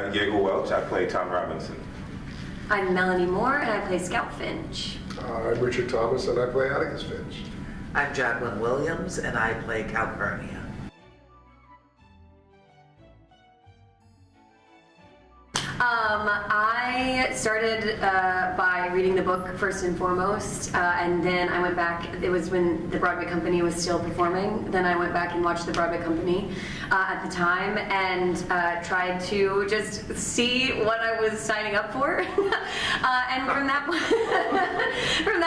Yaegel Welch, I play Tom Robinson. I'm Melanie Moore, and I play Scout Finch. I'm Richard Thomas, and I play Atticus Finch. I'm Jaqueline Williams, and I play Calpurnia. I started by reading the book first and foremost, and then I went back. It was when the Broadway company was still performing. Then I went back and watched the Broadway company at the time and tried to just see what I was signing up for. And from that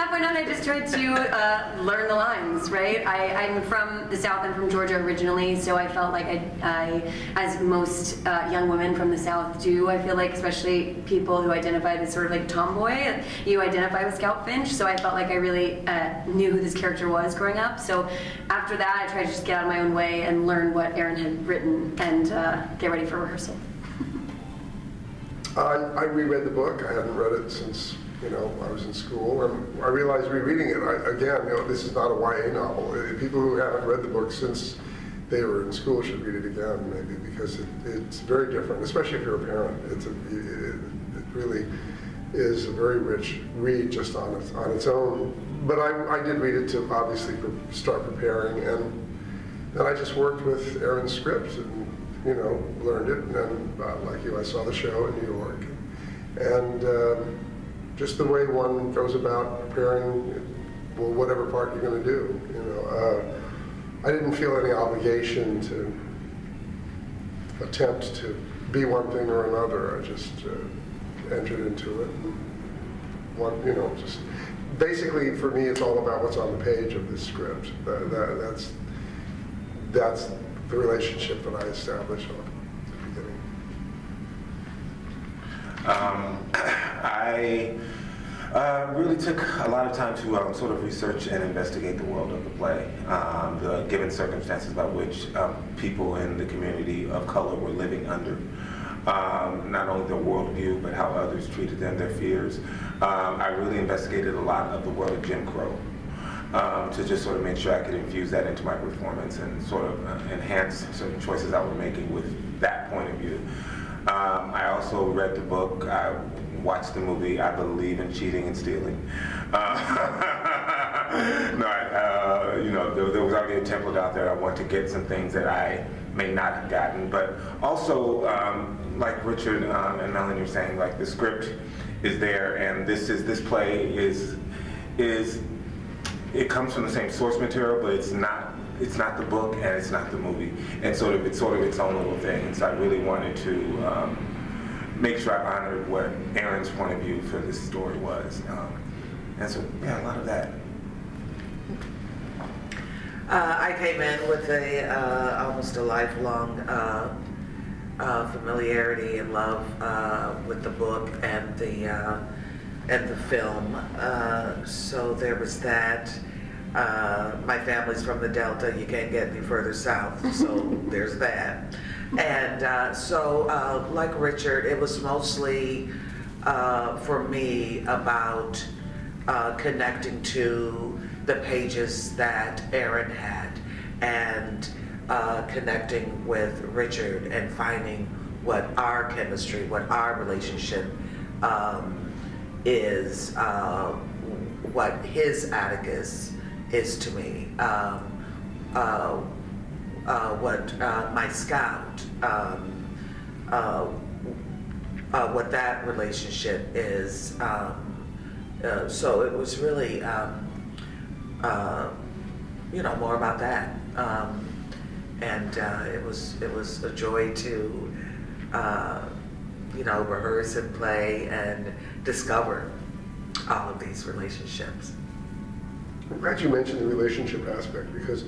point on, I just tried to learn the lines. Right? I'm from the South. I'm from Georgia originally, so I felt like I as most young women from the South do, I feel like, especially people who identify as sort of like tomboy, you identify with Scout Finch, so I felt like I really knew who this character was growing up. So after that, I tried to just get out of my own way and learn what Erin had written and get ready for rehearsal. I reread the book. I hadn't read it since I was in school, and I realized rereading it, this is not a YA novel. People who haven't read the book since they were in school should read it again, maybe, because it's very different, especially if you're a parent. It really is a very rich read just on its own. But I did read it to obviously start preparing, and then I just worked with Erin's script and learned it. And then, like you, I saw the show in New York, and just the way one goes about preparing, whatever part you're going to do. I didn't feel any obligation to attempt to be one thing or another. I just entered into it. Just basically for me, it's all about what's on the page of this script. That's the relationship that I established at the beginning. I really took a lot of time to sort of research and investigate the world of the play, the given circumstances by which people in the community of color were living under. Not only their worldview, but how others treated them, their fears. I really investigated a lot of the world of Jim Crow to just sort of make sure I could infuse that into my performance and sort of enhance certain choices I was making with that point of view. I also read the book. I watched the movie. I believe in cheating and stealing. There was already a template out there. I want to get some things that I may not have gotten, but also, like Richard and Melanie were saying, like the script is there, and this play is it comes from the same source material, but it's not the book and it's not the movie, and it's sort of its own little thing. And so I really wanted to make sure I honored what Erin's point of view for this story was, and so a lot of that. I came in with almost a lifelong familiarity and love with the book and the film. So there was that. My family's from the Delta. You can't get any further south, so there's that. And so, like Richard, it was mostly for me about connecting to the pages that Erin had and connecting with Richard and finding what our chemistry, what our relationship is, what his Atticus is to me, what my Scout, what that relationship is. So it was really, more about that. And it was a joy to, rehearse and play and discover all of these relationships. I'm glad you mentioned the relationship aspect, because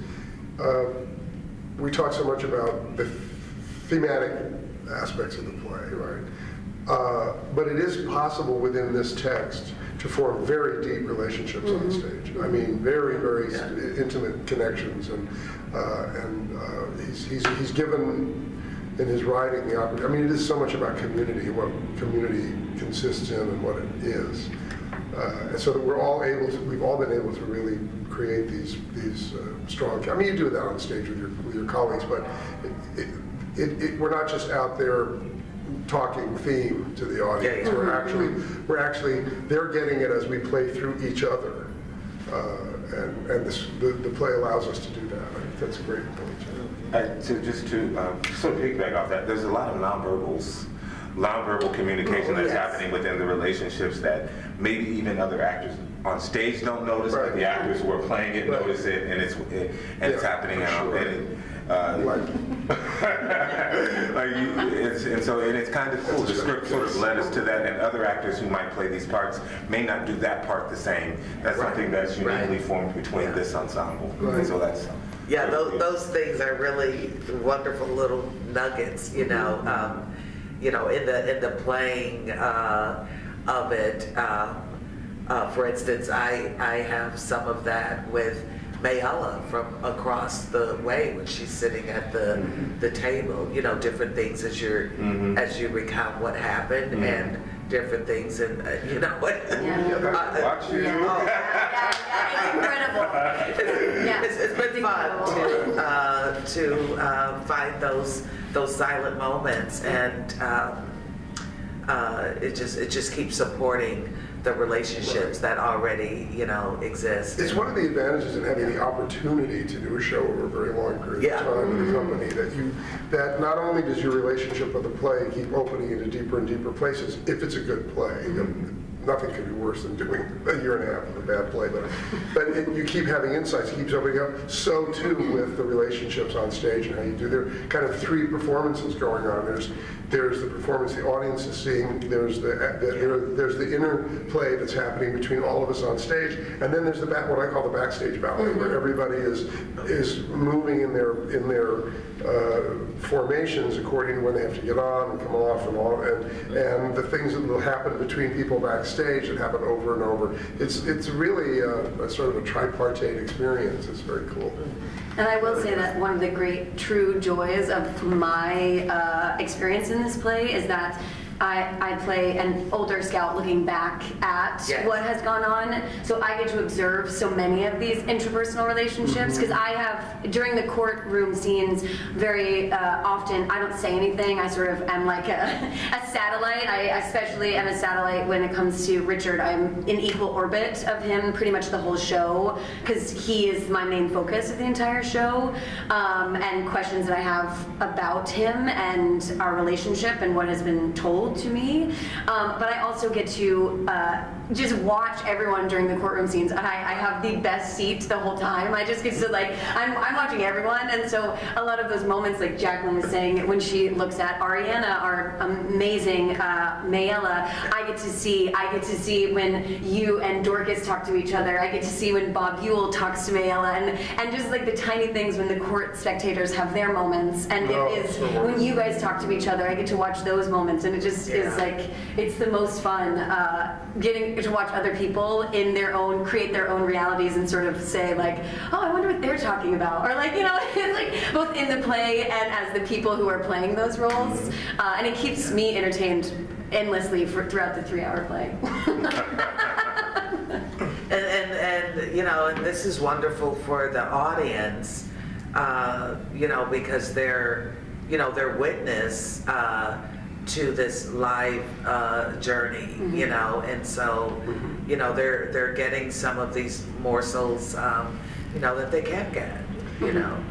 we talk so much about the thematic aspects of the play, right? But it is possible within this text to form very deep relationships on the stage. I mean, very, very intimate connections, and he's given in his writing the opportunity. I mean, it is so much about community, what community consists in, and what it is. And so that we've all been able to really create these strong. I mean, you do that on stage with your colleagues, but we're not just out there talking theme to the audience. We're actually, they're getting it as we play through each other. And the play allows us to do that. I think that's a great point. So just to sort of piggyback off that, there's a lot of nonverbal communication that's happening within the relationships that maybe even other actors on stage don't notice, but the actors who are playing it notice it, and it's happening out. And it's kind of cool. The script sort of led us to that, and other actors who might play these parts may not do that part the same. That's something that's uniquely formed between this ensemble. And so that's those things are really wonderful little nuggets, in the playing of it. For instance, I have some of that with Mayella from across the way when she's sitting at the table. Different things as you recount what happened and different things, and what. Watch you. It's incredible. It's been fun to find those silent moments, and it just keeps supporting the relationships that already exist. It's one of the advantages in having the opportunity to do a show over a very long period of time with a company, that not only does your relationship with the play keep opening into deeper and deeper places, if it's a good play. Nothing could be worse than doing a year and a half of a bad play, but you keep having insights, it keeps opening up. So too with the relationships on stage and how you do. There are kind of three performances going on. There's the performance the audience is seeing. There's the interplay that's happening between all of us on stage, and then there's what I call the backstage ballet, where everybody is moving in their formations according to when they have to get on and come off and the things that will happen between people backstage that happen over and over. It's really a sort of a tripartite experience. It's very cool. And I will say that one of the great true joys of my experience in this play is that I play an older scout looking back at what has gone on. So I get to observe so many of these interpersonal relationships, because I have, during the courtroom scenes, very often I don't say anything. I sort of am like a satellite. I especially am a satellite when it comes to Richard. I'm in equal orbit of him pretty much the whole show, because he is my main focus of the entire show. And questions that I have about him and our relationship and what has been told to me, but I also get to just watch everyone during the courtroom scenes. I have the best seat the whole time. I just get to I'm watching everyone, and so a lot of those moments, like Jaqueline was saying, when she looks at Ariana, our amazing Mayella, I get to see when you and Dorcas talk to each other. I get to see when Bob Ewell talks to Mayella, and just like the tiny things when the court spectators have their moments, and it is when you guys talk to each other. I get to watch those moments, and it just is like, it's the most fun getting to watch other people create their own realities and sort of say like, oh, I wonder what they're talking about, or it's like both in the play and as the people who are playing those roles, and it keeps me entertained endlessly throughout the 3-hour play. and this is wonderful for the audience, because they're witness to this live journey, and so, they're getting some of these morsels, that they can't get, from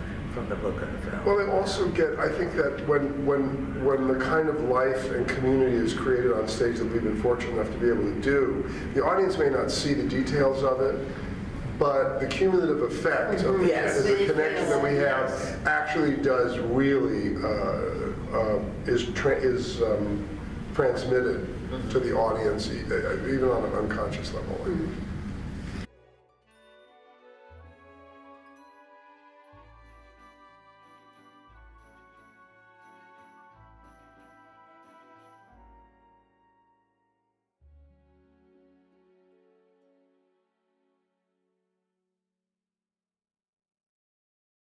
the book or the film. Well, they also get, I think that when the kind of life and community is created on stage that we've been fortunate enough to be able to do, the audience may not see the details of it, but the cumulative effect of the connection that we have actually does really is transmitted to the audience, even on an unconscious level.